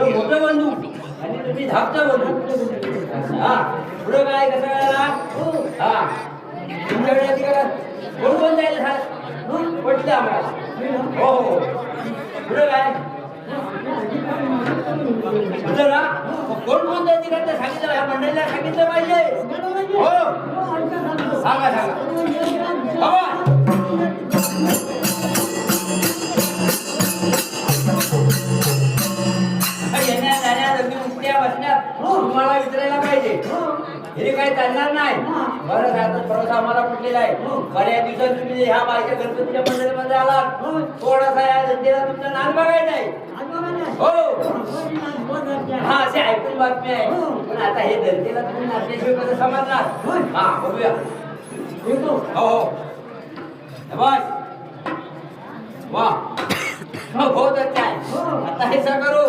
तो मोठं बंधू आणि तुम्ही धाकटा बंधू. हा पुढं काय कसं करायला? हा तुमच्याकडे अधिकार कोण कोण जायला सांग पटलं आम्हाला. हो हो पुढं काय तुझं ना कोण कोण जायची का ते सांगितलं ह्या मंडळीला सांगितलं पाहिजे. हो सांगा सांगा येण्या जाण्या लग्न उठल्या बसण्यात तुम्हाला विचारायला पाहिजे. हे काही चालणार नाही. बरं आता भरोसा आम्हाला पटलेला आहे. बऱ्याच दिवसात तुम्ही ह्या बाईच्या गणपतीच्या मंडळीमध्ये आलात. थोडासा या धंद्याला तुमचा नाद बघायचा आहे. हो हा असे ऐकून बातमी आहे. पण आता हे धंद्याला तुम्ही नाचल्याशिवाय कसं समजणार? हा बघूया. हो हो बस वा बहुत अच्छा है. आता ऐसा करो